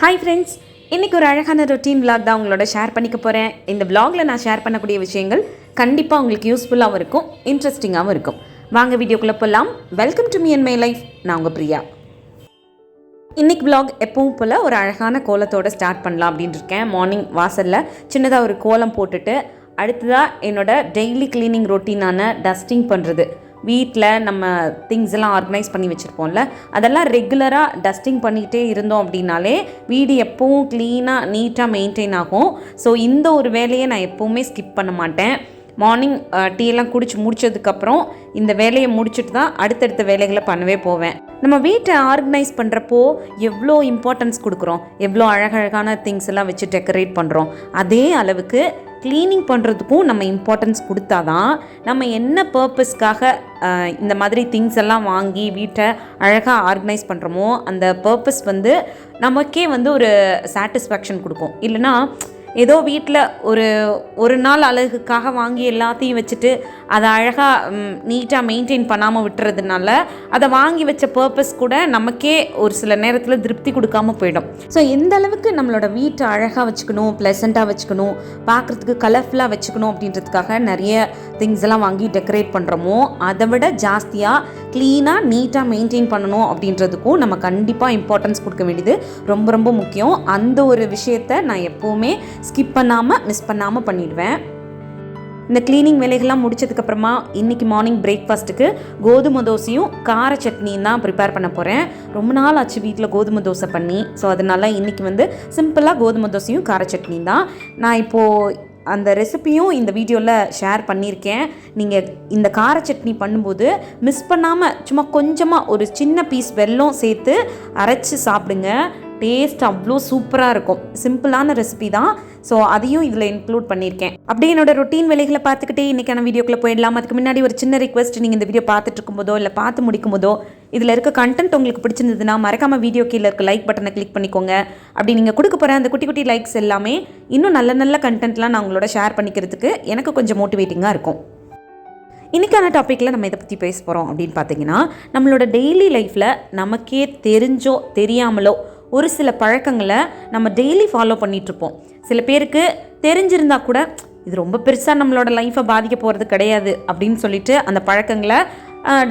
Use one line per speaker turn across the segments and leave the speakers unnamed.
Hi friends, இன்றைக்கி ஒரு அழகான ரொட்டீன் விலாக் தான் உங்களோட ஷேர் பண்ணிக்க போகிறேன். இந்த விலாகில் நான் ஷேர் பண்ணக்கூடிய விஷயங்கள் கண்டிப்பாக உங்களுக்கு யூஸ்ஃபுல்லாகவும் இருக்கும், இன்ட்ரெஸ்டிங்காகவும் இருக்கும். வாங்க வீடியோக்குள்ளே போகலாம். Welcome to me and my life. நான் உங்கள் பிரியா. இன்றைக்கி விலாக் எப்பவும் போல் ஒரு அழகான கோலத்தோடு ஸ்டார்ட் பண்ணலாம் அப்படின்ட்டு இருக்கேன். மார்னிங் வாசலில் சின்னதாக ஒரு கோலம் போட்டுட்டு அடுத்ததாக என்னோட டெய்லி க்ளீனிங் ரொட்டீனான டஸ்டிங் பண்ணுறது. வீட்டில் நம்ம திங்ஸ் எல்லாம் ஆர்கனைஸ் பண்ணி வச்சுருப்போம்ல, அதெல்லாம் ரெகுலராக டஸ்டிங் பண்ணிகிட்டே இருந்தோம் அப்படின்னாலே வீடு எப்பவும் க்ளீனாக நீட்டாக மெயின்டைன் ஆகும். ஸோ இந்த ஒரு வேலையை நான் எப்போவுமே ஸ்கிப் பண்ண மாட்டேன். மார்னிங் டீ எல்லாம் குடிச்சு முடித்ததுக்கப்புறம் இந்த வேலையை முடிச்சுட்டு தான் அடுத்தடுத்த வேலைகளை பண்ணவே போவேன். நம்ம வீட்டை ஆர்கனைஸ் பண்ணுறப்போ எவ்வளோ இம்பார்ட்டன்ஸ் கொடுக்குறோம், எவ்வளோ அழகழகான திங்ஸ் எல்லாம் வச்சு டெக்கரேட் பண்ணுறோம், அதே அளவுக்கு க்ளீனிங் பண்ணுறதுக்கும் நம்ம இம்பார்ட்டன்ஸ் கொடுத்தா தான் நம்ம என்ன பர்பஸ்க்காக இந்த மாதிரி திங்ஸ் எல்லாம் வாங்கி வீட்டை அழகாக ஆர்கனைஸ் பண்ணுறோமோ அந்த பர்பஸ் நமக்கே ஒரு சாட்டிஸ்ஃபேக்ஷன் கொடுக்கும். இல்லைனா ஏதோ வீட்டில் ஒரு நாள் அழகுக்காக வாங்கி எல்லாத்தையும் வச்சுட்டு அதை அழகாக நீட்டாக மெயின்டைன் பண்ணாமல் விட்டுறதுனால அதை வாங்கி வச்ச பர்பஸ் கூட நமக்கே ஒரு சில நேரத்தில் திருப்தி கொடுக்காமல் போயிடும். ஸோ எந்த அளவுக்கு நம்மளோட வீட்டை அழகாக வச்சுக்கணும், ப்ளசண்ட்டாக வச்சுக்கணும், பார்க்குறதுக்கு கலர்ஃபுல்லாக வச்சுக்கணும் அப்படின்றதுக்காக நிறைய திங்ஸ் எல்லாம் வாங்கி டெக்கரேட் பண்ணுறோமோ அதை விட ஜாஸ்தியாக க்ளீனாக நீட்டாக மெயின்டைன் பண்ணணும் அப்படின்றதுக்கும் நம்ம கண்டிப்பாக இம்பார்ட்டன்ஸ் கொடுக்க வேண்டியது ரொம்ப ரொம்ப முக்கியம். அந்த ஒரு விஷயத்தை நான் எப்போவுமே ஸ்கிப் பண்ணாமல் மிஸ் பண்ணாமல் பண்ணிடுவேன். இந்த க்ளீனிங் வேலைகள்லாம் முடிச்சதுக்கப்புறமா இன்றைக்கி மார்னிங் பிரேக்ஃபாஸ்ட்டுக்கு கோதுமை தோசையும் கார சட்னியும் தான் ப்ரிப்பேர் பண்ண போகிறேன். ரொம்ப நாள் ஆச்சு வீட்டில் கோதுமை தோசை பண்ணி. ஸோ அதனால் இன்றைக்கி சிம்பிளாக கோதுமை தோசையும் கார சட்னி தான். நான் இப்போது அந்த ரெசிப்பியும் இந்த வீடியோவில் ஷேர் பண்ணியிருக்கேன். நீங்கள் இந்த கார சட்னி பண்ணும்போது மிஸ் பண்ணாமல் சும்மா கொஞ்சமாக ஒரு சின்ன பீஸ் வெல்லம் சேர்த்து அரைச்சி சாப்பிடுங்க. டேஸ்ட் அவ்வளோ சூப்பராக இருக்கும். சிம்பிளான ரெசிபி தான். ஸோ அதையும் இதில் இன்க்ளூட் பண்ணியிருக்கேன். அப்படியே என்னோட ரொட்டீன் வேலைகளை பார்த்துக்கிட்டே இன்றைக்கான வீடியோக்குள்ளே போயிடலாம். அதுக்கு முன்னாடி ஒரு சின்ன ரிக்வெஸ்ட், நீங்கள் இந்த வீடியோ பார்த்துட்டு இருக்கும்போதோ இல்லை பார்த்து முடிக்கும் போதோ இதில் இருக்க கண்டென்ட் உங்களுக்கு பிடிச்சிருந்ததுன்னா மறக்காமல் வீடியோ கீழே இருக்க லைக் பட்டனை கிளிக் பண்ணிக்கோங்க. அப்படி நீங்கள் கொடுக்க போகிற அந்த குட்டி குட்டி லைக்ஸ் எல்லாமே இன்னும் நல்ல நல்ல கண்டென்ட்லாம் நான் உங்களோட ஷேர் பண்ணிக்கிறதுக்கு எனக்கு கொஞ்சம் மோட்டிவேட்டிங்காக இருக்கும். இன்றைக்கான டாப்பிக்கில் நம்ம இதை பற்றி பேச போகிறோம் அப்படின்னு பார்த்தீங்கன்னா, நம்மளோட டெய்லி லைஃப்பில் நமக்கே தெரிஞ்சோ தெரியாமலோ ஒரு சில பழக்கங்களை நம்ம டெய்லி ஃபாலோ பண்ணிகிட்ருப்போம். சில பேருக்கு தெரிஞ்சிருந்தால் கூட இது ரொம்ப பெருசாக நம்மளோட லைஃப்பை பாதிக்க போகிறது கிடையாது அப்படின்னு சொல்லிட்டு அந்த பழக்கங்களை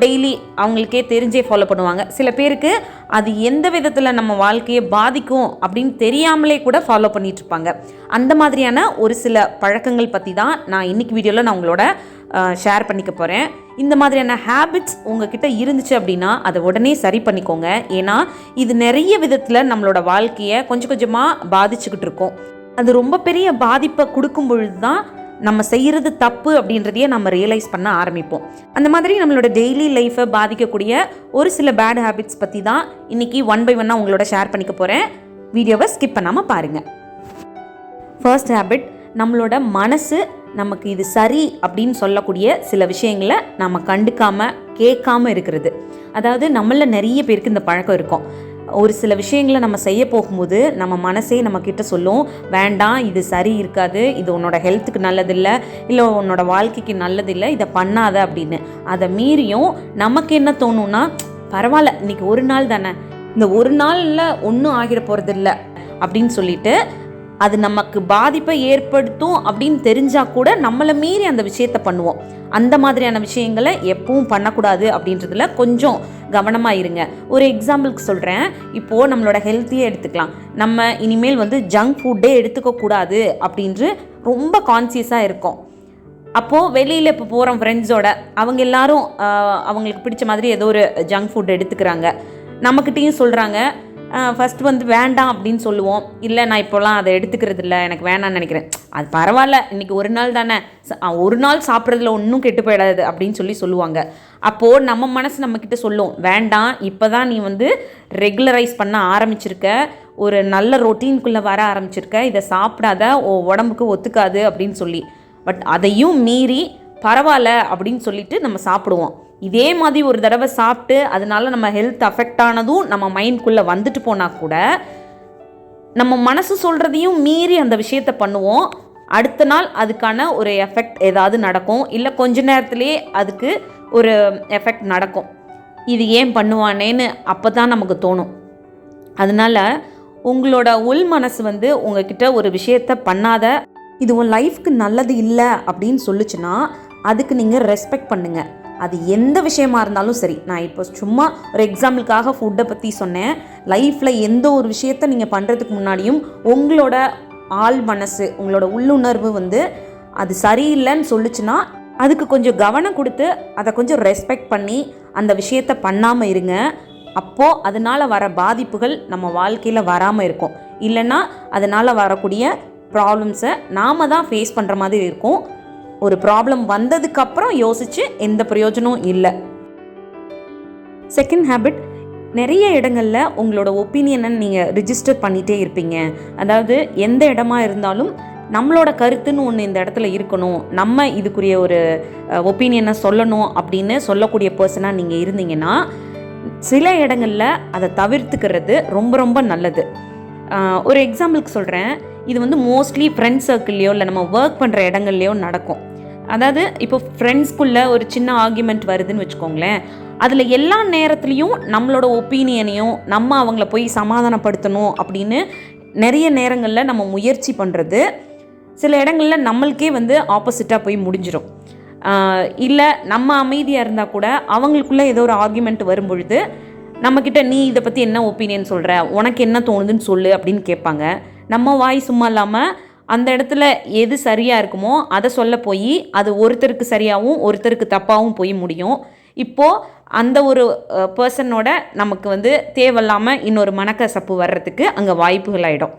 டெய்லி அவங்களுக்கே தெரிஞ்சே ஃபாலோ பண்ணுவாங்க. சில பேருக்கு அது எந்த விதத்தில் நம்ம வாழ்க்கையை பாதிக்கும் அப்படின்னு தெரியாமலே கூட ஃபாலோ பண்ணிகிட்ருப்பாங்க. அந்த மாதிரியான ஒரு சில பழக்கங்கள் பற்றி தான் நான் இன்றைக்கி வீடியோவில் நான் உங்களோட ஷேர் பண்ணிக்க போகிறேன். இந்த மாதிரியான ஹேபிட்ஸ் உங்ககிட்ட இருந்துச்சு அப்படின்னா அதை உடனே சரி பண்ணிக்கோங்க. ஏன்னா இது நிறைய விதத்தில் நம்மளோட வாழ்க்கையை கொஞ்சம் கொஞ்சமாக பாதிச்சுக்கிட்டு இருக்கோம். அது ரொம்ப பெரிய பாதிப்பை கொடுக்கும் பொழுது தான் நம்ம செய்கிறது தப்பு அப்படின்றதையே நம்ம ரியலைஸ் பண்ண ஆரம்பிப்போம். அந்த மாதிரி நம்மளோட டெய்லி லைஃப்பை பாதிக்கக்கூடிய ஒரு சில பேட் ஹேபிட்ஸ் பற்றி தான் இன்றைக்கி ஒன் பை ஒன்னாக உங்களோட ஷேர் பண்ணிக்க போகிறேன். வீடியோவை ஸ்கிப் பண்ணாமல் பாருங்கள். ஃபர்ஸ்ட் ஹேபிட், நம்மளோட மனசு நமக்கு இது சரி அப்படின்னு சொல்லக்கூடிய சில விஷயங்களை நம்ம கண்டுக்காமல் கேட்காமல் இருக்கிறது. அதாவது நம்மள நிறைய பேருக்கு இந்த பழக்கம் இருக்கும். ஒரு சில விஷயங்களை நம்ம செய்ய போகும்போது நம்ம மனசே நம்மக்கிட்ட சொல்லும், வேண்டாம், இது சரி இருக்காது, இது உன்னோட ஹெல்த்துக்கு நல்லதில்லை, இல்லை உன்னோட வாழ்க்கைக்கு நல்லதில்லை, இதை பண்ணாத அப்படின்னு. அதை மீறியும் நமக்கு என்ன தோணும்னா, பரவாயில்ல, இன்றைக்கி ஒரு நாள் தானே, இந்த ஒரு நாளில் ஒன்றும் ஆகிட போகிறதில்ல அப்படின்னு சொல்லிட்டு அது நமக்கு பாதிப்பை ஏற்படுத்தும் அப்படின்னு தெரிஞ்சால் கூட நம்மளை மீறி அந்த விஷயத்தை பண்ணுவோம். அந்த மாதிரியான விஷயங்களை எப்பவும் பண்ணக்கூடாது அப்படின்றதுல கொஞ்சம் கவனமாக இருங்க. ஒரு எக்ஸாம்பிளுக்கு சொல்கிறேன். இப்போது நம்மளோட ஹெல்த்தியே எடுத்துக்கலாம். நம்ம இனிமேல் ஜங்க் ஃபுட்டே எடுத்துக்கக்கூடாது அப்படின்று ரொம்ப கான்சியஸாக இருக்கோம். அப்போது வெளியில் இப்போ போகிறோம் ஃப்ரெண்ட்ஸோட, அவங்க எல்லாரும் அவங்களுக்கு பிடிச்ச மாதிரி ஏதோ ஒரு ஜங்க் ஃபுட் எடுத்துக்கிறாங்க. நம்மக்கிட்டேயும் சொல்கிறாங்க. ஃபஸ்ட்டு வேண்டாம் அப்படின்னு சொல்லுவோம். இல்லை, நான் இப்போலாம் அதை எடுத்துக்கிறது இல்லை, எனக்கு வேணான்னு நினைக்கிறேன். அது பரவாயில்ல, இன்றைக்கி ஒரு நாள் தானே, ஒரு நாள் சாப்பிட்றதுல ஒன்றும் கெட்டு போயிடாது அப்படின்னு சொல்லுவாங்க. அப்போது நம்ம மனசு நம்மக்கிட்ட சொல்லும், வேண்டாம், இப்போ தான் நீ ரெகுலரைஸ் பண்ண ஆரம்பிச்சிருக்க, ஒரு நல்ல ரொட்டீனுக்குள்ளே வர ஆரம்பிச்சிருக்க, இதை சாப்பிடாத, உடம்புக்கு ஒத்துக்காது அப்படின்னு சொல்லி. பட் அதையும் மீறி பரவாயில்ல அப்படின்னு சொல்லிட்டு நம்ம சாப்பிடுவோம். இதே மாதிரி ஒரு தடவை சாப்பிட்டு அதனால நம்ம ஹெல்த் அஃபெக்ட் ஆனதும் நம்ம மைண்ட்குள்ளே வந்துட்டு போனால் கூட நம்ம மனசு சொல்கிறதையும் மீறி அந்த விஷயத்தை பண்ணுவோம். அடுத்த நாள் அதுக்கான ஒரு எஃபெக்ட் ஏதாவது நடக்கும், இல்லை கொஞ்ச நேரத்துலேயே அதுக்கு ஒரு எஃபெக்ட் நடக்கும். இது ஏன் பண்ணுவானேன்னு அப்போ தான் நமக்கு தோணும். அதனால் உங்களோட உள் மனசு வந்து உங்ககிட்ட ஒரு விஷயத்த பண்ணாத, இது உன் லைஃப்க்கு நல்லது இல்லை அப்படின்னு சொல்லுச்சுன்னா அதுக்கு நீங்கள் ரெஸ்பெக்ட் பண்ணுங்கள். அது எந்த விஷயமா இருந்தாலும் சரி. நான் இப்போ சும்மா ஒரு எக்ஸாம்பிளுக்காக ஃபுட்டை பற்றி சொன்னேன். லைஃப்பில் எந்த ஒரு விஷயத்தை நீங்கள் பண்ணுறதுக்கு முன்னாடியும் உங்களோட ஆள் மனசு, உங்களோட உள்ளுணர்வு வந்து அது சரியில்லைன்னு சொல்லுச்சுன்னா அதுக்கு கொஞ்சம் கவனம் கொடுத்து அதை கொஞ்சம் ரெஸ்பெக்ட் பண்ணி அந்த விஷயத்தை பண்ணாமல் இருங்க. அப்போது அதனால் வர பாதிப்புகள் நம்ம வாழ்க்கையில் வராமல் இருக்கும். இல்லைன்னா அதனால் வரக்கூடிய ப்ராப்ளம்ஸை நாம் தான் ஃபேஸ் பண்ணுற மாதிரி இருக்கும். ஒரு ப்ராப்ளம் வந்ததுக்கப்புறம் யோசித்து எந்த பிரயோஜனமும் இல்லை. செகண்ட் ஹேபிட், நிறைய இடங்களில் உங்களோட ஒப்பீனியனை நீங்கள் ரிஜிஸ்டர் பண்ணிகிட்டே இருப்பீங்க. அதாவது எந்த இடமா இருந்தாலும் நம்மளோட கருத்துன்னு ஒன்று இந்த இடத்துல இருக்கணும், நம்ம இதுக்குரிய ஒரு ஒப்பீனியனை சொல்லணும் அப்படின்னு சொல்லக்கூடிய பர்சனாக நீங்கள் இருந்தீங்கன்னா சில இடங்களில் அதை தவிர்த்துக்கிறது ரொம்ப ரொம்ப நல்லது. ஒரு எக்ஸாம்பிளுக்கு சொல்கிறேன். இது வந்து மோஸ்ட்லி ஃப்ரெண்ட்ஸ் சர்க்கிள்லையோ இல்லை நம்ம ஒர்க் பண்ணுற இடங்கள்லையோ நடக்கும். அதாவது இப்போ ஃப்ரெண்ட்ஸ்குள்ளே ஒரு சின்ன ஆர்கியூமெண்ட் வருதுன்னு வச்சுக்கோங்களேன். அதில் எல்லா நேரத்துலையும் நம்மளோட ஒப்பீனியனையும் நம்ம அவங்கள போய் சமாதானப்படுத்தணும் அப்படின்னு நிறைய நேரங்களில் நம்ம முயற்சி பண்ணுறது சில இடங்களில் நம்மளுக்கே வந்து ஆப்போசிட்டாக போய் முடிஞ்சிடும். இல்லை நம்ம அமைதியாக இருந்தால் கூட அவங்களுக்குள்ளே ஏதோ ஒரு ஆர்கியூமெண்ட் வரும்பொழுது நம்மக்கிட்ட நீ இதை பற்றி என்ன ஒப்பீனியன் சொல்கிற, உனக்கு என்ன தோணுதுன்னு சொல்லு அப்படின்னு கேட்பாங்க. நம்ம வாய் சும்மா இல்லாமல் அந்த இடத்துல எது சரியாக இருக்குமோ அதை சொல்ல போய் அது ஒருத்தருக்கு சரியாகவும் ஒருத்தருக்கு தப்பாகவும் போய் முடியும். இப்போது அந்த ஒரு பர்சனோட நமக்கு வந்து தேவையில்லாமல் இன்னொரு மனக்கசப்பு வர்றதுக்கு அங்கே வாய்ப்புகள் ஆகிடும்.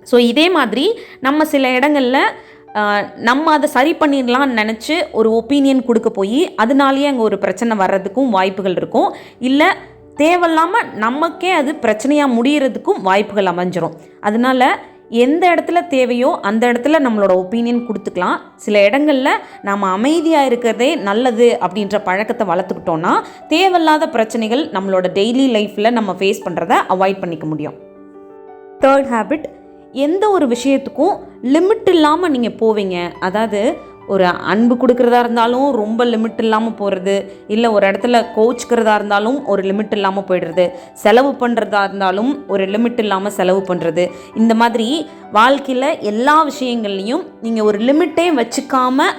ஸோ இதே மாதிரி நம்ம சில இடங்களில் நம்ம அதை சரி பண்ணிடலான்னு நினச்சி ஒரு ஒப்பீனியன் கொடுக்க போய் அதனாலேயே அங்கே ஒரு பிரச்சனை வர்றதுக்கும் வாய்ப்புகள் இருக்கும். இல்லை தேவையில்லாமல் நமக்கே அது பிரச்சனையாக முடிகிறதுக்கும் வாய்ப்புகள் அமைஞ்சிரும். அதனால் எந்த இடத்துல தேவையோ அந்த இடத்துல நம்மளோட ஒப்பீனியன் கொடுத்துக்கலாம். சில இடங்களில் நம்ம அமைதியாக இருக்கிறதே நல்லது அப்படின்ற பழக்கத்தை வளர்த்துக்கிட்டோன்னா தேவையில்லாத பிரச்சனைகள் நம்மளோட டெய்லி லைஃப்பில் நம்ம ஃபேஸ் பண்ணுறதை அவாய்ட் பண்ணிக்க முடியும். தேர்ட் ஹேபிட், எந்த ஒரு விஷயத்துக்கும் லிமிட் இல்லாமல் நீங்கள் போவீங்க. அதாவது ஒரு அன்பு கொடுக்குறதா இருந்தாலும் ரொம்ப லிமிட் இல்லாமல் போகிறது, இல்லை ஒரு இடத்துல கோச்சிக்கிறதா இருந்தாலும் ஒரு லிமிட் இல்லாமல் போயிடுறது, செலவு பண்ணுறதா இருந்தாலும் ஒரு லிமிட் இல்லாமல் செலவு பண்ணுறது. இந்த மாதிரி வாழ்க்கையில் எல்லா விஷயங்கள்லையும் நீங்கள் ஒரு லிமிட்டே வச்சுக்காமல்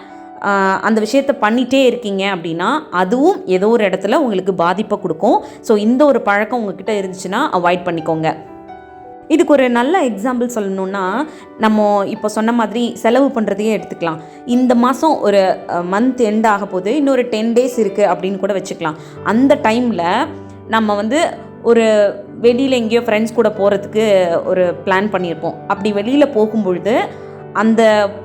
அந்த விஷயத்தை பண்ணிகிட்டே இருக்கீங்க அப்படின்னா அதுவும் ஏதோ ஒரு இடத்துல உங்களுக்கு பாதிப்பை கொடுக்கும். ஸோ இந்த ஒரு பழக்கம் உங்ககிட்ட இருந்துச்சுன்னா அவாய்ட் பண்ணிக்கோங்க. இதுக்கு ஒரு நல்ல எக்ஸாம்பிள் சொல்லணுன்னா, நம்ம இப்போ சொன்ன மாதிரி செலவு பண்ணுறதையே எடுத்துக்கலாம். இந்த மாதம் ஒரு மந்த் எண்ட் ஆக போது இன்னொரு 10 days இருக்குது அப்படின்னு கூட வச்சுக்கலாம். அந்த டைமில் நம்ம வந்து ஒரு வெளியில் எங்கேயோ ஃப்ரெண்ட்ஸ் கூட போகிறதுக்கு ஒரு பிளான் பண்ணியிருப்போம். அப்படி வெளியில் போகும்பொழுது அந்த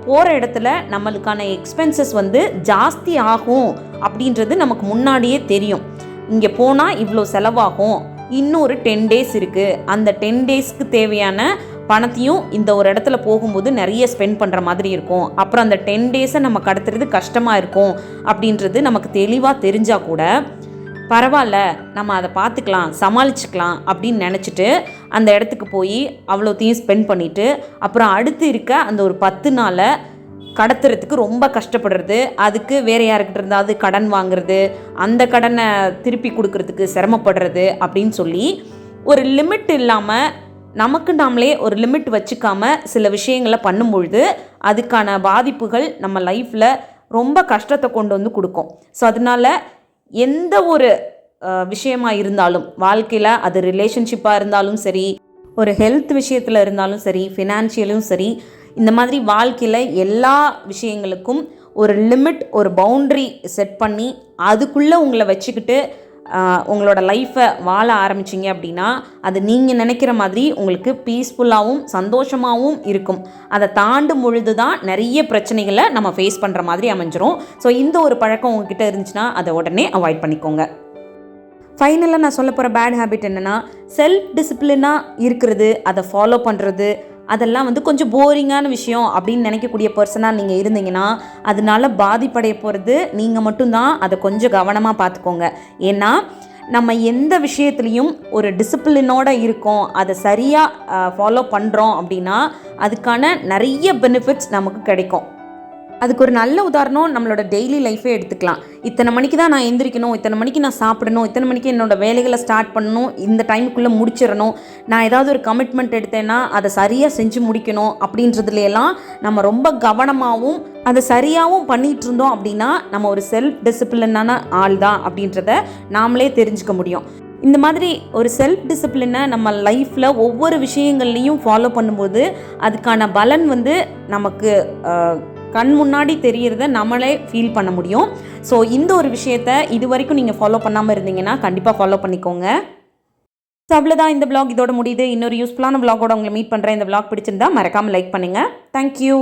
போகிற இடத்துல நம்மளுக்கான எக்ஸ்பென்சஸ் வந்து ஜாஸ்தி ஆகும் அப்படின்றது நமக்கு முன்னாடியே தெரியும். இங்கே போனால் இவ்வளோ செலவாகும், இன்னொரு 10 days இருக்குது, அந்த 10 daysக்கு தேவையான பணத்தையும் இந்த ஒரு இடத்துல போகும்போது நிறைய ஸ்பெண்ட் பண்ணுற மாதிரி இருக்கும். அப்புறம் அந்த 10 days நம்ம கடத்துறது கஷ்டமாக இருக்கும் அப்படின்றது நமக்கு தெளிவாக தெரிஞ்சால் கூட பரவாயில்ல, நம்ம அதை பார்த்துக்கலாம், சமாளிச்சுக்கலாம் அப்படின்னு நினச்சிட்டு அந்த இடத்துக்கு போய் அவ்வளோத்தையும் ஸ்பெண்ட் பண்ணிவிட்டு அப்புறம் அடுத்து இருக்க அந்த ஒரு 10 நாளை கடத்துறதுக்கு ரொம்ப கஷ்டப்படுறது, அதுக்கு வேறு யாருக்கிட்ட இருந்தாவது கடன் வாங்குறது, அந்த கடனை திருப்பி கொடுக்கறதுக்கு சிரமப்படுறது அப்படின்னு சொல்லி ஒரு லிமிட் இல்லாமல் நமக்கு நாமளே ஒரு லிமிட் வச்சுக்காமல் சில விஷயங்களை பண்ணும்பொழுது அதுக்கான பாதிப்புகள் நம்ம லைஃப்பில் ரொம்ப கஷ்டத்தை கொண்டு வந்து கொடுக்கும். ஸோ அதனால் எந்த ஒரு விஷயமாக இருந்தாலும் வாழ்க்கையில், அது ரிலேஷன்ஷிப்பாக இருந்தாலும் சரி, ஒரு ஹெல்த் விஷயத்தில் இருந்தாலும் சரி, ஃபினான்ஷியலும் சரி, இந்த மாதிரி வாழ்க்கையில் எல்லா விஷயங்களுக்கும் ஒரு லிமிட், ஒரு பவுண்ட்ரி செட் பண்ணி அதுக்குள்ளே உங்களை வச்சுக்கிட்டு உங்களோட லைஃப்பை வாழ ஆரம்பிச்சிங்க அப்படின்னா அது நீங்கள் நினைக்கிற மாதிரி உங்களுக்கு பீஸ்ஃபுல்லாகவும் சந்தோஷமாகவும் இருக்கும். அதை தாண்டும் பொழுது தான் நிறைய பிரச்சனைகளை நம்ம ஃபேஸ் பண்ணுற மாதிரி அமைஞ்சிரும். ஸோ இந்த ஒரு பழக்கம் உங்ககிட்ட இருந்துச்சுன்னா அதை உடனே அவாய்ட் பண்ணிக்கோங்க. ஃபைனலாக நான் சொல்ல போகிற பேட் ஹேபிட் என்னென்னா, செல்ஃப் டிசிப்ளினாக இருக்கிறது, அதை ஃபாலோ பண்ணுறது, அதெல்லாம் வந்து கொஞ்சம் போரிங்கான விஷயம் அப்படின்னு நினைக்கக்கூடிய பர்சனாக நீங்கள் இருந்தீங்கன்னா அதனால பாதிப்படைய போகிறது நீங்கள் மட்டும்தான். அதை கொஞ்சம் கவனமாக பார்த்துக்கோங்க. ஏன்னா நம்ம எந்த விஷயத்துலையும் ஒரு டிசிப்ளினோடு இருக்கோம், அதை சரியாக ஃபாலோ பண்ணுறோம் அப்படின்னா அதுக்கான நிறைய பெனிஃபிட்ஸ் நமக்கு கிடைக்கும். அதுக்கு ஒரு நல்ல உதாரணம் நம்மளோட டெய்லி லைஃபே எடுத்துக்கலாம். இத்தனை மணிக்கு தான் நான் எந்திரிக்கணும், இத்தனை மணிக்கு நான் சாப்பிடணும், இத்தனை மணிக்கு என்னோடய வேலைகளை ஸ்டார்ட் பண்ணணும், இந்த டைமுக்குள்ளே முடிச்சிடணும், நான் ஏதாவது ஒரு கமிட்மெண்ட் எடுத்தேன்னா அதை சரியாக செஞ்சு முடிக்கணும் அப்படின்றதுலையெல்லாம் நம்ம ரொம்ப கவனமாகவும் அதை சரியாகவும் பண்ணிகிட்டு இருந்தோம் அப்படின்னா நம்ம ஒரு செல்ஃப் டிசிப்ளினான ஆள் தான் அப்படின்றத நாமளே தெரிஞ்சுக்க முடியும். இந்த மாதிரி ஒரு செல்ஃப் டிசிப்ளினை நம்ம லைஃப்பில் ஒவ்வொரு விஷயங்கள்லையும் ஃபாலோ பண்ணும்போது அதுக்கான பலன் நமக்கு கண் முன்னாடி தெரியறத நம்மளே ஃபீல் பண்ண முடியும். ஸோ இந்த ஒரு விஷயத்தை இது வரைக்கும் நீங்கள் ஃபாலோ பண்ணாமல் இருந்தீங்கன்னா கண்டிப்பாக ஃபாலோ பண்ணிக்கோங்க. ஸோ அவ்வளோதான், இந்த vlog இதோட முடியுது. இன்னொரு யூஸ்ஃபுல்லான vlogஓட உங்களை மீட் பண்ணுறேன். இந்த vlog பிடிச்சிருந்தா மறக்காமல் லைக் பண்ணுங்கள். தேங்க்யூ.